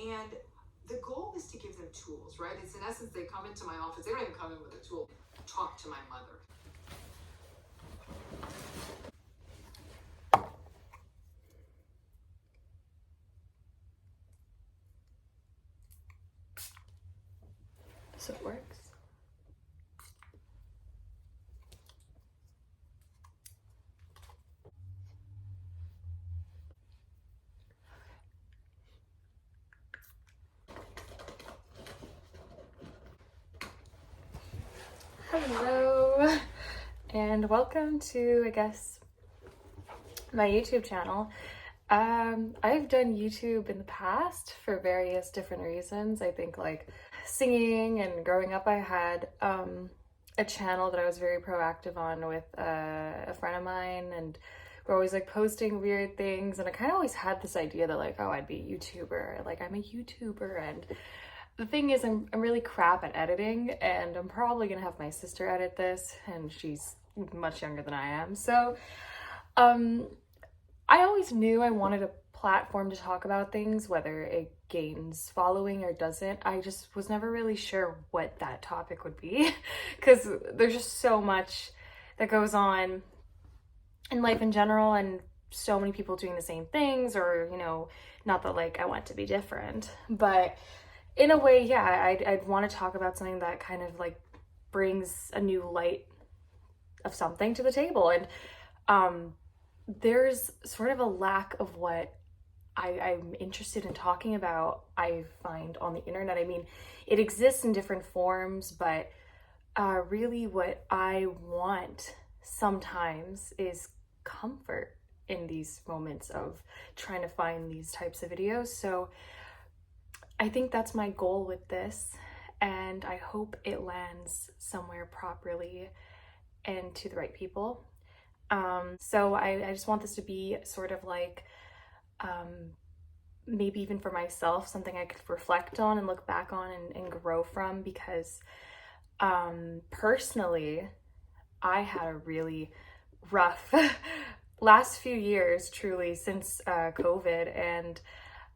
And the goal is to give them tools, right? It's in essence, they come into my office, they don't even come in with a tool. Talk to my mother. So it works. Hello, and welcome to, I guess, my YouTube channel. I've done YouTube in the past for various different reasons. I think like singing, and growing up I had a channel that I was very proactive on with a friend of mine, and we're always like posting weird things, and I kind of always had this idea that like, oh, I'd be a YouTuber, like I'm a YouTuber. And the thing is, I'm really crap at editing, and I'm probably gonna have my sister edit this, and she's much younger than I am. So I always knew I wanted a platform to talk about things, whether it gains following or doesn't. I just was never really sure what that topic would be because there's just so much that goes on in life in general, and so many people doing the same things, or, you know, not that like I want to be different, but in a way, yeah, I'd want to talk about something that kind of like brings a new light of something to the table. And there's sort of a lack of what I'm interested in talking about, I find, on the internet. I mean, it exists in different forms, but really what I want sometimes is comfort in these moments of trying to find these types of videos. So I think that's my goal with this, and I hope it lands somewhere properly and to the right people. So I just want this to be sort of like, maybe even for myself, something I could reflect on and look back on and grow from, because personally, I had a really rough last few years, truly, since COVID. And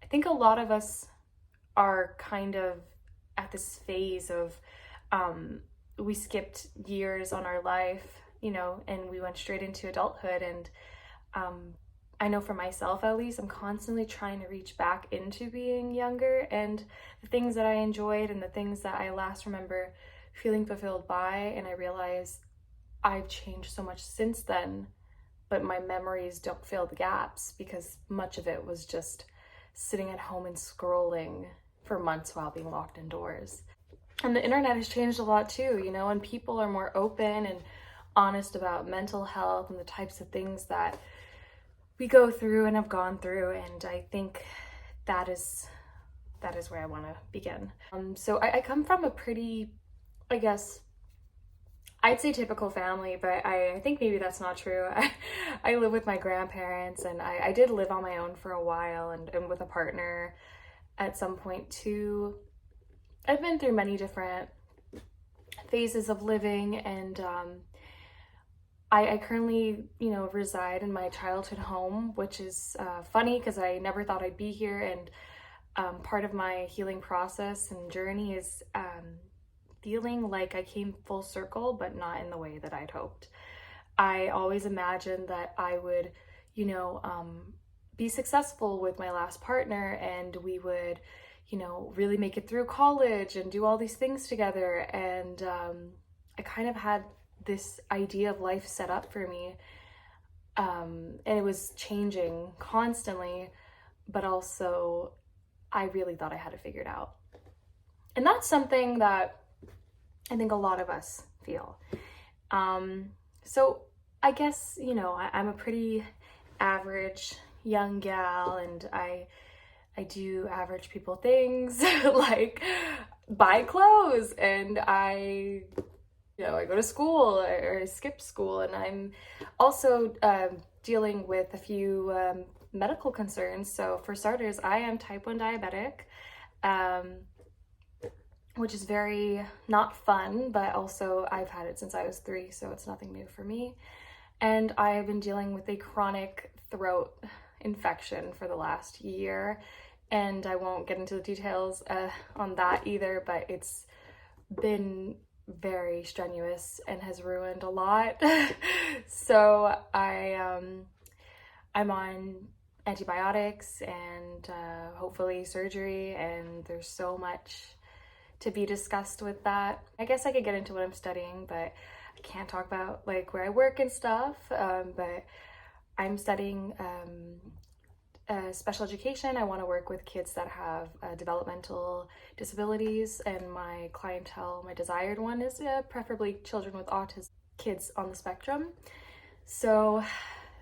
I think a lot of us are kind of at this phase of we skipped years on our life, you know, and we went straight into adulthood. And I know for myself, at least, I'm constantly trying to reach back into being younger, and the things that I enjoyed and the things that I last remember feeling fulfilled by. And I realize I've changed so much since then, but my memories don't fill the gaps, because much of it was just sitting at home and scrolling for months while being locked indoors. And the internet has changed a lot too, you know, and people are more open and honest about mental health and the types of things that we go through and have gone through. And I think that is where I want to begin. So I come from a pretty, I guess, I'd say typical family, but I think maybe that's not true. I live with my grandparents, and I did live on my own for a while, and with a partner at some point too. I've been through many different phases of living, and I currently, you know, reside in my childhood home, which is funny because I never thought I'd be here. And part of my healing process and journey is feeling like I came full circle, but not in the way that I'd hoped. I always imagined that I would, you know, be successful with my last partner, and we would, you know, really make it through college and do all these things together. And I kind of had this idea of life set up for me. And it was changing constantly, but also I really thought I had it figured out. And that's something that I think a lot of us feel. So I guess, you know, I'm a pretty average young gal, and I do average people things like buy clothes, and I go to school, or I skip school, and I'm also dealing with a few medical concerns. So for starters, I am type 1 diabetic, which is very not fun, but also I've had it since I was 3, so it's nothing new for me. And I've been dealing with a chronic throat infection for the last year, and I won't get into the details on that either, but it's been very strenuous and has ruined a lot. So I'm on antibiotics and hopefully surgery, and there's so much to be discussed with that. I guess I could get into what I'm studying, but I can't talk about like where I work and stuff. But I'm studying special education. I want to work with kids that have developmental disabilities, and my clientele, my desired one is preferably children with autism, kids on the spectrum. So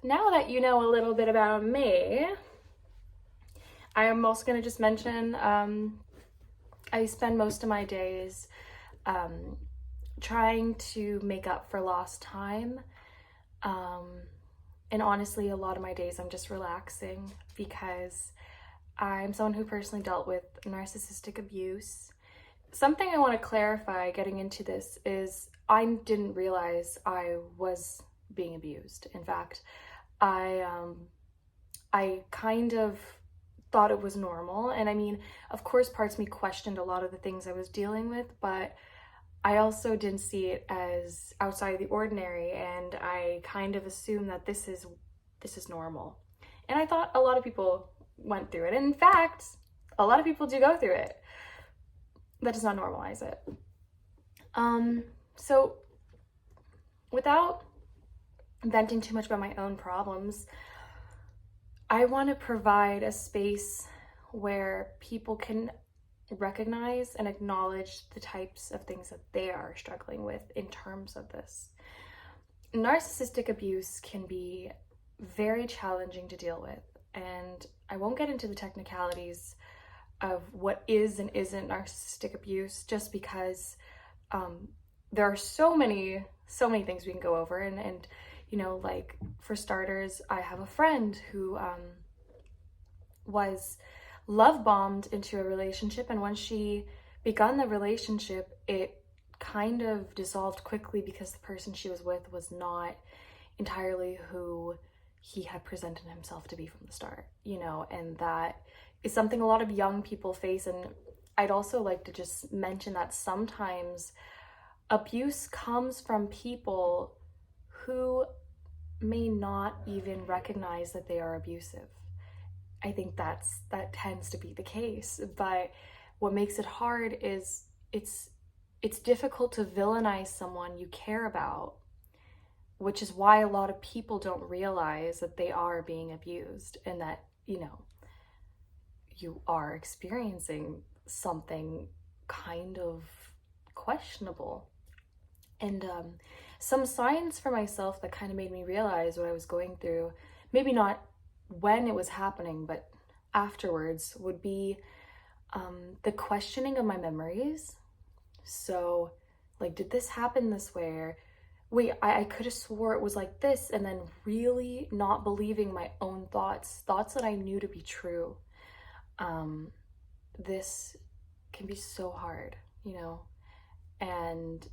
now that you know a little bit about me, I am also going to just mention I spend most of my days trying to make up for lost time. And honestly, a lot of my days I'm just relaxing because I'm someone who personally dealt with narcissistic abuse. Something I want to clarify getting into this is I didn't realize I was being abused. In fact, I kind of thought it was normal. And I mean, of course, parts of me questioned a lot of the things I was dealing with, but I also didn't see it as outside of the ordinary, and I kind of assumed that this is normal. And I thought a lot of people went through it. And in fact, a lot of people do go through it. That does not normalize it. So without venting too much about my own problems, I want to provide a space where people can recognize and acknowledge the types of things that they are struggling with in terms of this. Narcissistic abuse can be very challenging to deal with, and I won't get into the technicalities of what is and isn't narcissistic abuse, just because there are so many things we can go over, and you know, like for starters, I have a friend who was love bombed into a relationship, and when she begun the relationship, it kind of dissolved quickly because the person she was with was not entirely who he had presented himself to be from the start, you know, and that is something a lot of young people face. And I'd also like to just mention that sometimes abuse comes from people who may not even recognize that they are abusive. I think that tends to be the case, but what makes it hard is it's difficult to villainize someone you care about, which is why a lot of people don't realize that they are being abused and that, you know, you are experiencing something kind of questionable. And some signs for myself that kind of made me realize what I was going through, maybe not when it was happening, but afterwards, would be the questioning of my memories. So, like, did this happen this way? Or, wait, I could have swore it was like this, and then really not believing my own thoughts that I knew to be true. This can be so hard, you know, and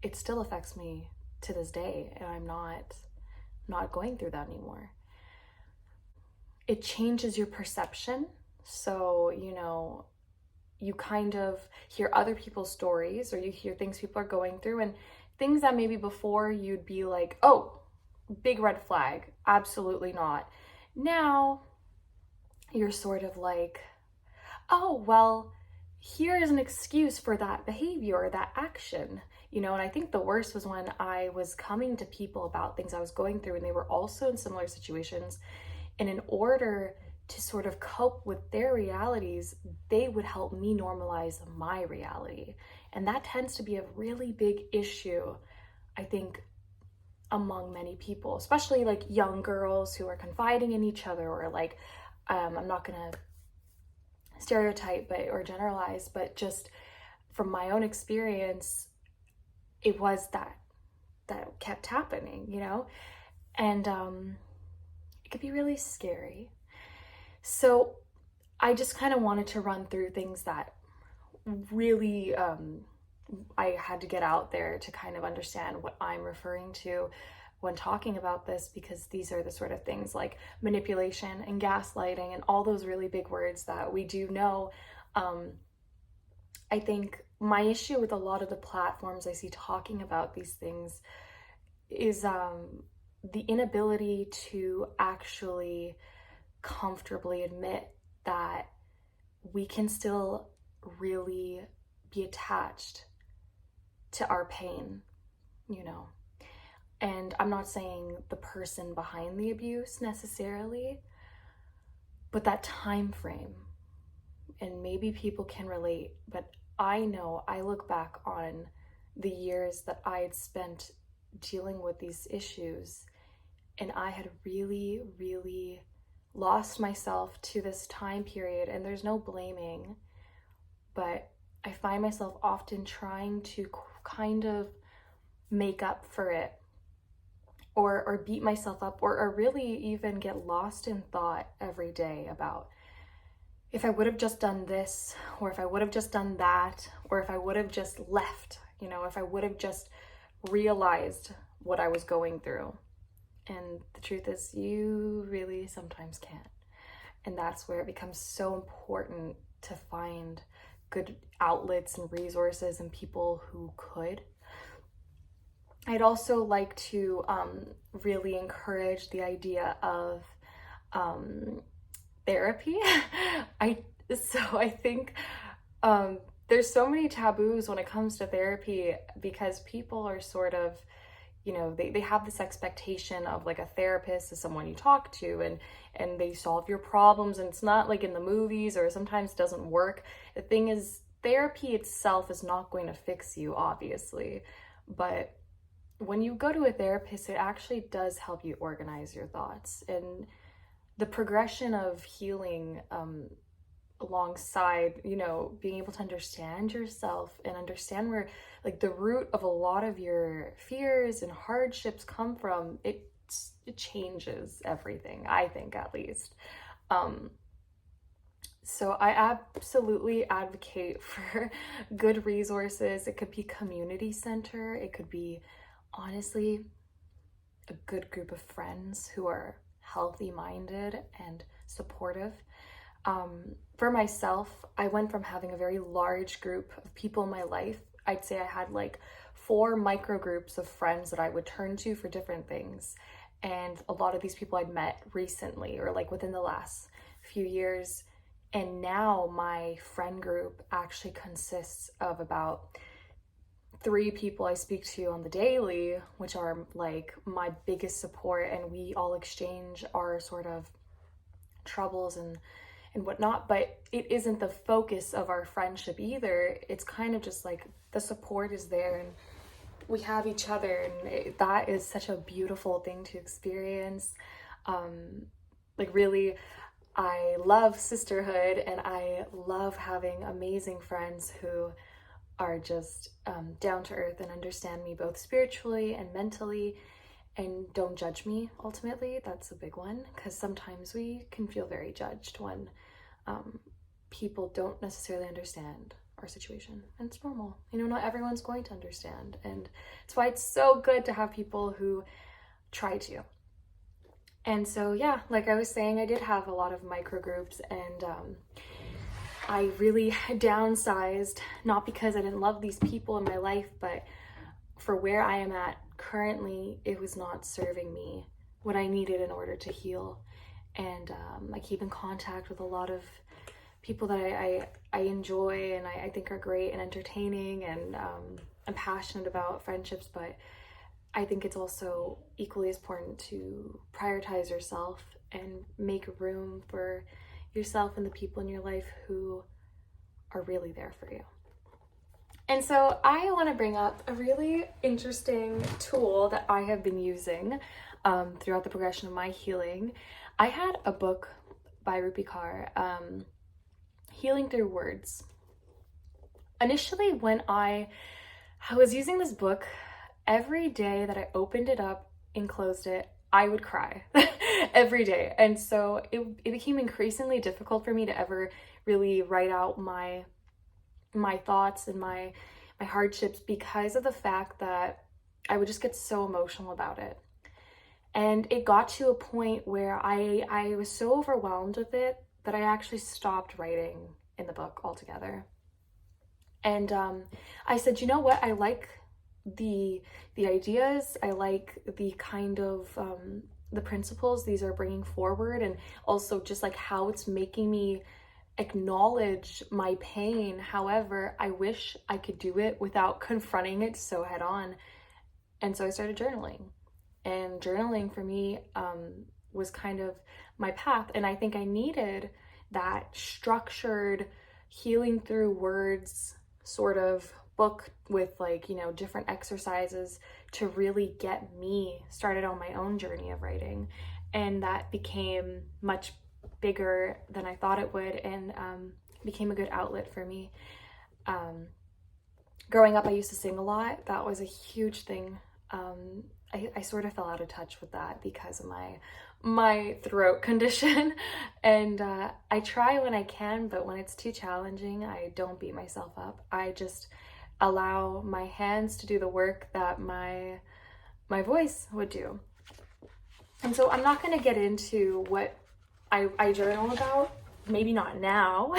it still affects me to this day, and I'm not going through that anymore. It changes your perception. So, you know, you kind of hear other people's stories, or you hear things people are going through, and things that maybe before you'd be like, oh, big red flag, absolutely not. Now you're sort of like, oh, well, here is an excuse for that behavior or that action, you know. And I think the worst was when I was coming to people about things I was going through, and they were also in similar situations. And in order to sort of cope with their realities, they would help me normalize my reality. And that tends to be a really big issue, I think, among many people, especially like young girls who are confiding in each other, or like, I'm not gonna stereotype or generalize, but just from my own experience, it was that kept happening, you know? And it could be really scary. So I just kind of wanted to run through things that really I had to get out there to kind of understand what I'm referring to. when talking about this, because these are the sort of things like manipulation and gaslighting and all those really big words that we do know. I think my issue with a lot of the platforms I see talking about these things is the inability to actually comfortably admit that we can still really be attached to our pain, you know. And I'm not saying the person behind the abuse necessarily, but that time frame. And maybe people can relate, but I know I look back on the years that I had spent dealing with these issues, and I had really, really lost myself to this time period. And there's no blaming, but I find myself often trying to kind of make up for it, or beat myself up, or really even get lost in thought every day about if I would have just done this, or if I would have just done that, or if I would have just left, you know, if I would have just realized what I was going through. And the truth is, you really sometimes can't. And that's where it becomes so important to find good outlets and resources and people who could. I'd also like to really encourage the idea of therapy. I think there's so many taboos when it comes to therapy, because people are sort of, you know, they have this expectation of like a therapist is someone you talk to and they solve your problems, and it's not like in the movies, or sometimes it doesn't work. The thing is, therapy itself is not going to fix you, obviously, but when you go to a therapist, it actually does help you organize your thoughts, and the progression of healing alongside, you know, being able to understand yourself and understand where like the root of a lot of your fears and hardships come from, it changes everything, I think, at least. So I absolutely advocate for good resources. It could be community center. It could be, honestly, a good group of friends who are healthy-minded and supportive. For myself, I went from having a very large group of people in my life. I'd say I had like 4 micro groups of friends that I would turn to for different things. And a lot of these people I'd met recently, or like within the last few years. And now my friend group actually consists of about 3 people I speak to on the daily, which are like my biggest support, and we all exchange our sort of troubles and whatnot, but it isn't the focus of our friendship either. It's kind of just like the support is there and we have each other, and that is such a beautiful thing to experience. Like really, I love sisterhood, and I love having amazing friends who are just down to earth and understand me both spiritually and mentally, and don't judge me. Ultimately, that's a big one, because sometimes we can feel very judged when people don't necessarily understand our situation, and it's normal. You know, not everyone's going to understand, and that's why it's so good to have people who try to. And so, yeah, like I was saying, I did have a lot of micro groups, and I really downsized, not because I didn't love these people in my life, but for where I am at currently, it was not serving me what I needed in order to heal. And I keep in contact with a lot of people that I enjoy and I think are great and entertaining, and I'm passionate about friendships, but I think it's also equally as important to prioritize yourself and make room for yourself and the people in your life who are really there for you. And so I want to bring up a really interesting tool that I have been using throughout the progression of my healing. I had a book by Rupi Kaur, Healing Through Words. Initially, when I was using this book, every day that I opened it up and closed it, I would cry every day. And so it became increasingly difficult for me to ever really write out my thoughts and my hardships, because of the fact that I would just get so emotional about it. And it got to a point where I was so overwhelmed with it that I actually stopped writing in the book altogether. And I said, you know what? I like the ideas. I like the kind of the principles these are bringing forward, and also just like how it's making me acknowledge my pain. However, I wish I could do it without confronting it so head on. And so I started journaling. And journaling for me was kind of my path. And I think I needed that structured healing through words sort of book with, like, you know, different exercises to really get me started on my own journey of writing. And that became much bigger than I thought it would, and became a good outlet for me. Growing up, I used to sing a lot. That was a huge thing. I sort of fell out of touch with that because of my throat condition. And I try when I can, but when it's too challenging, I don't beat myself up. I just allow my hands to do the work that my voice would do. And so I'm not going to get into what I journal about. Maybe not now.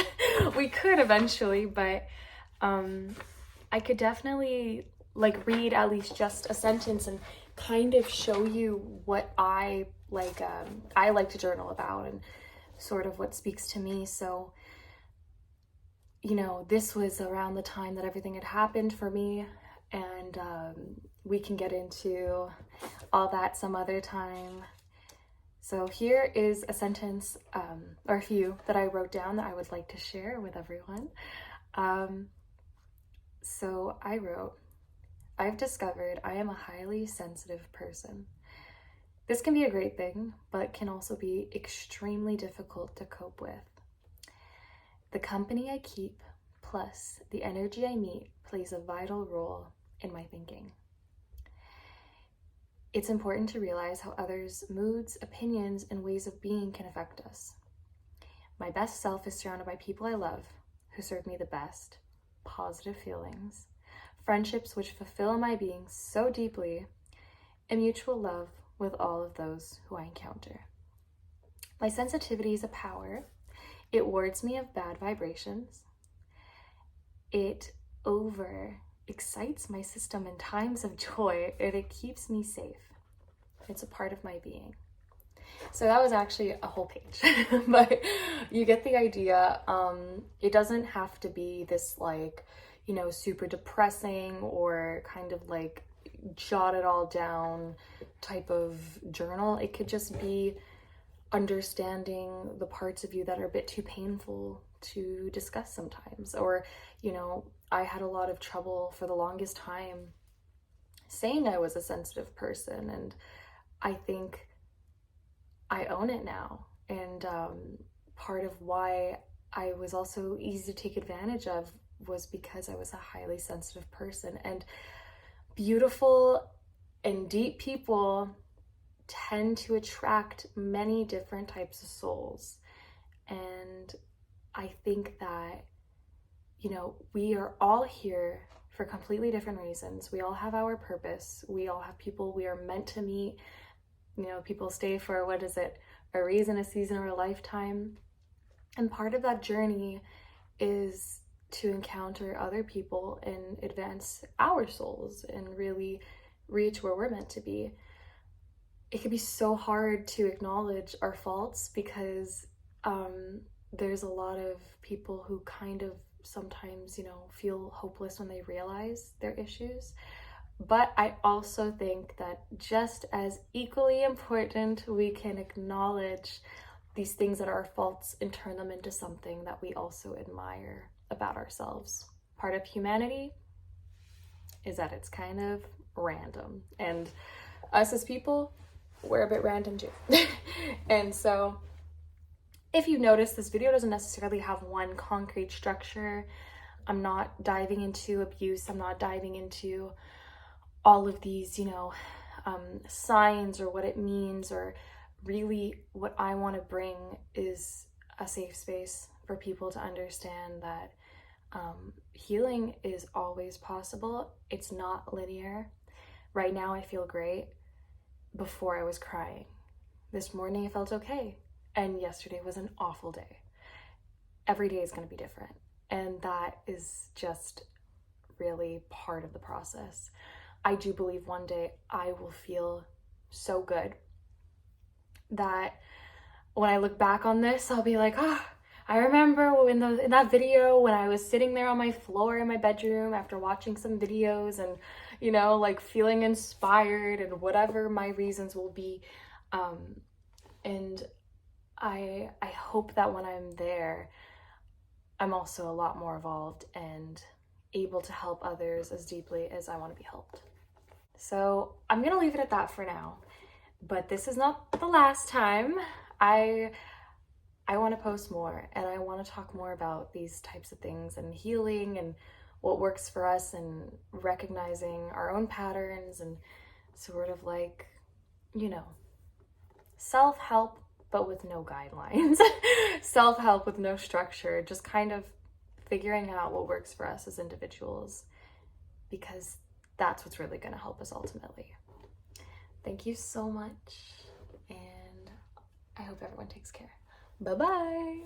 We could eventually, but I could definitely like read at least just a sentence and kind of show you what I like to journal about and sort of what speaks to me. So, you know, this was around the time that everything had happened for me, and we can get into all that some other time. So here is a sentence, or a few, that I wrote down that I would like to share with everyone. So I wrote, I've discovered I am a highly sensitive person. This can be a great thing, but can also be extremely difficult to cope with. The company I keep, plus the energy I meet, plays a vital role in my thinking. It's important to realize how others' moods, opinions, and ways of being can affect us. My best self is surrounded by people I love, who serve me the best, positive feelings, friendships which fulfill my being so deeply, and mutual love with all of those who I encounter. My sensitivity is a power. It wards me of bad vibrations. It excites my system in times of joy, and it keeps me safe. It's a part of my being. So that was actually a whole page, but you get the idea. It doesn't have to be this, like, you know, super depressing or kind of like jot it all down type of journal. It could just be understanding the parts of you that are a bit too painful to discuss sometimes. Or, you know, I had a lot of trouble for the longest time saying I was a sensitive person, and I think I own it now. And part of why I was also easy to take advantage of was because I was a highly sensitive person. And beautiful and deep people tend to attract many different types of souls. And I think that, you know, we are all here for completely different reasons. We all have our purpose. We all have people we are meant to meet. You know, people stay for, what is it, a reason, a season, or a lifetime. And part of that journey is to encounter other people and advance our souls and really reach where we're meant to be. It can be so hard to acknowledge our faults because there's a lot of people who kind of sometimes, you know, feel hopeless when they realize their issues. But I also think that just as equally important, we can acknowledge these things that are our faults and turn them into something that we also admire about ourselves. Part of humanity is that it's kind of random, and us as people, we're a bit random too. And so if you notice, this video doesn't necessarily have one concrete structure. I'm not diving into abuse. I'm not diving into all of these, you know, signs or what it means, or really what I want to bring is a safe space for people to understand that healing is always possible. It's not linear. Right now I feel great. before I was crying. This morning I felt okay. And yesterday was an awful day. Every day is going to be different. And that is just really part of the process. I do believe one day I will feel so good that when I look back on this, I'll be like, I remember in that video when I was sitting there on my floor in my bedroom after watching some videos and, you know, like feeling inspired and whatever my reasons will be. And I hope that when I'm there, I'm also a lot more evolved and able to help others as deeply as I want to be helped. So I'm going to leave it at that for now. But this is not the last time. I want to post more, and I want to talk more about these types of things and healing and what works for us and recognizing our own patterns and sort of like, you know, self-help, but with no guidelines. Self-help with no structure, just kind of figuring out what works for us as individuals, because that's what's really going to help us ultimately. Thank you so much, and I hope everyone takes care. Bye-bye.